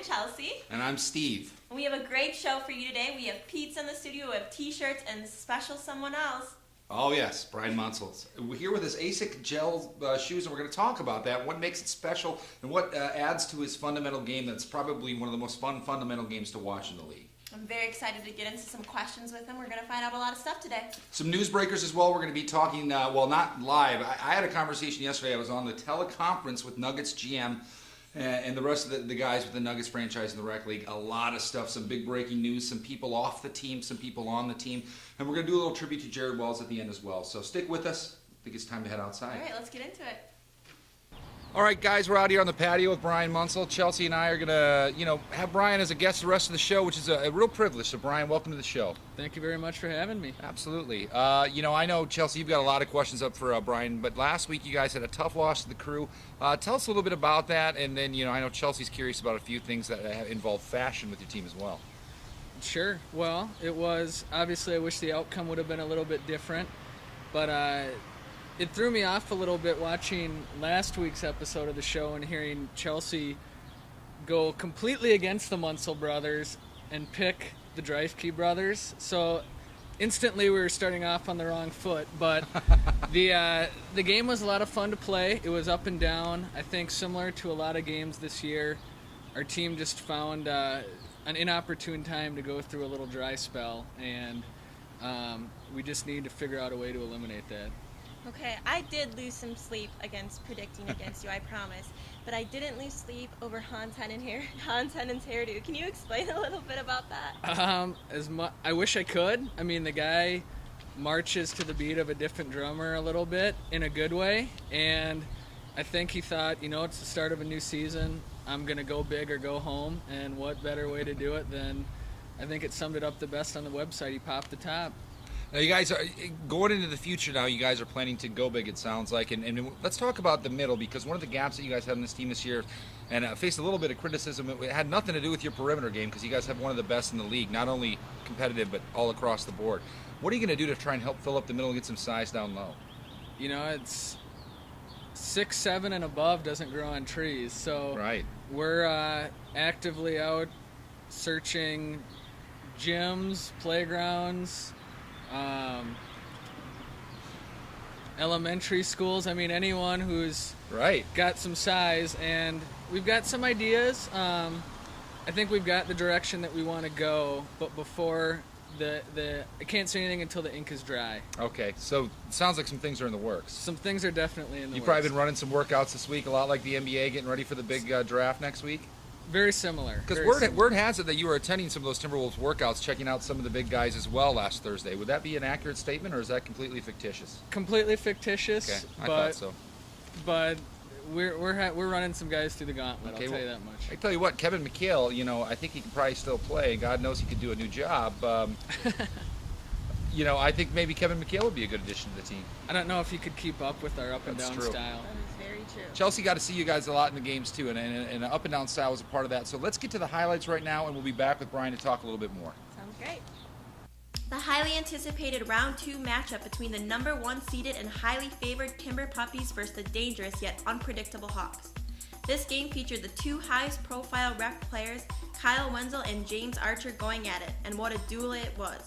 I'm Chelsea. And I'm Steve. And we have a great show for you today. We have pizza in the studio, we have t-shirts, and special someone else. Oh yes, Brian Munsell. We're here with his ASIC gel shoes, and we're going to talk about that, what makes it special, and what adds to his fundamental game that's probably one of the most fun fundamental games to watch in the league. I'm very excited to get into some questions with him. We're going to find out a lot of stuff today. Some newsbreakers as well. We're going to be talking, well, not live. I had a conversation yesterday. I was on the teleconference with Nuggets GM and the rest of the guys with the Nuggets franchise in the rec league. A lot of stuff, some big breaking news, some people off the team, some people on the team. And we're going to do a little tribute to Jared Wells at the end as well. So stick with us. I think it's time to head outside. All right, let's get into it. All right, guys, we're out here on the patio with Brian Munsell. Chelsea and I are going to, have Brian as a guest the rest of the show, which is a real privilege. So, Brian, welcome to the show. Thank you very much for having me. Absolutely. I know, Chelsea, you've got a lot of questions up for Brian, but last week you guys had a tough loss to the Crew. Tell us a little bit about that, and then, I know Chelsea's curious about a few things that involve fashion with your team as well. Sure. Well, it was, obviously I wish the outcome would have been a little bit different, but it threw me off a little bit watching last week's episode of the show and hearing Chelsea go completely against the Munsell brothers and pick the Dreifke brothers. So instantly we were starting off on the wrong foot, but the game was a lot of fun to play. It was up and down. I think similar to a lot of games this year, our team just found an inopportune time to go through a little dry spell, and we just need to figure out a way to eliminate that. Okay, I did lose some sleep predicting against you, I promise. But I didn't lose sleep over Hans Hennen's hairdo. Can you explain a little bit about that? I wish I could. I mean, the guy marches to the beat of a different drummer a little bit in a good way, and I think he thought, it's the start of a new season. I'm going to go big or go home, and what better way to do it than, I think it summed it up the best on the website. He popped the top. Now, you guys are going into the future now. You guys are planning to go big, it sounds like. And let's talk about the middle, because one of the gaps that you guys have in this team this year, and faced a little bit of criticism, it had nothing to do with your perimeter game, because you guys have one of the best in the league, not only competitive, but all across the board. What are you going to do to try and help fill up the middle and get some size down low? It's 6'7" and above doesn't grow on trees. So right. We're actively out searching gyms, playgrounds, elementary schools. I mean, anyone who's got some size, and we've got some ideas. I think we've got the direction that we want to go, but before I can't say anything until the ink is dry. Okay, so it sounds like some things are in the works. Some things are definitely in the works. You've probably been running some workouts this week, a lot like the NBA, getting ready for the big draft next week. Very similar. Because word has it that you were attending some of those Timberwolves workouts, checking out some of the big guys as well last Thursday. Would that be an accurate statement, or is that completely fictitious? Completely fictitious. Okay, I thought so. But we're running some guys through the gauntlet. Okay, I'll tell you that much. I tell you what, Kevin McHale, I think he can probably still play. God knows he could do a new job. I think maybe Kevin McHale would be a good addition to the team. I don't know if he could keep up with our up and down style. That is very true. Chelsea got to see you guys a lot in the games too, and an up and down style was a part of that. So let's get to the highlights right now, and we'll be back with Brian to talk a little bit more. Sounds great. The highly anticipated round 2 matchup between the number 1 seeded and highly favored Timber Puppies versus the dangerous yet unpredictable Hawks. This game featured the 2 highest profile rep players, Kyle Wenzel and James Archer, going at it, and what a duel it was.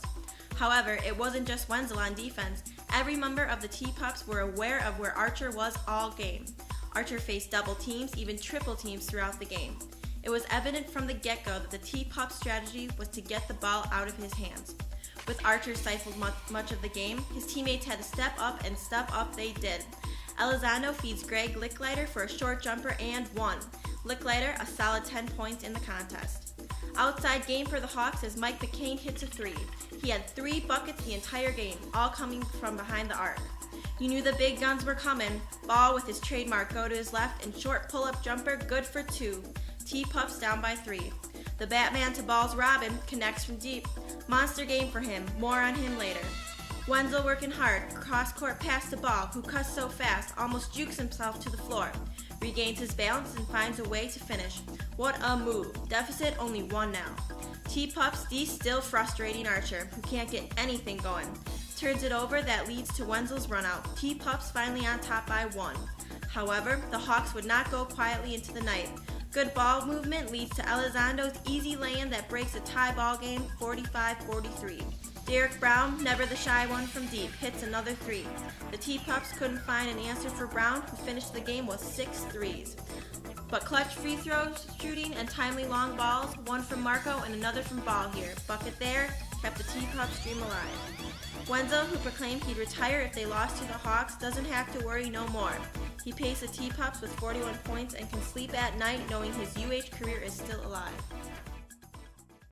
However, it wasn't just Wenzel on defense. Every member of the T-Pups were aware of where Archer was all game. Archer faced double teams, even triple teams throughout the game. It was evident from the get-go that the T-Pup strategy was to get the ball out of his hands. With Archer stifled much of the game, his teammates had to step up, and step up they did. Elizondo feeds Greg Licklider for a short jumper and won. Licklider a solid 10 points in the contest. Outside game for the Hawks as Mike McCain hits a 3. He had 3 buckets the entire game, all coming from behind the arc. You knew the big guns were coming. Ball with his trademark go to his left and short pull-up jumper good for 2. T-Pups down by 3. The Batman to Ball's Robin connects from deep. Monster game for him, more on him later. Wenzel working hard, cross-court pass to Ball, who cuts so fast, almost jukes himself to the floor. Regains his balance and finds a way to finish. What a move. Deficit only 1 now. T-Pups D still frustrating Archer, who can't get anything going. Turns it over, that leads to Wenzel's runout. T-Pups finally on top by 1. However, the Hawks would not go quietly into the night. Good ball movement leads to Elizondo's easy lay-in that breaks a tie ball game 45-43. Derek Brown, never the shy one from deep, hits another three. The T-Pups couldn't find an answer for Brown, who finished the game with 6 threes. But clutch free throws, shooting, and timely long balls, one from Marco and another from Ball here. Bucket there, kept the T-Pups dream alive. Wenzel, who proclaimed he'd retire if they lost to the Hawks, doesn't have to worry no more. He paced the T-Pups with 41 points and can sleep at night knowing his UH career is still alive.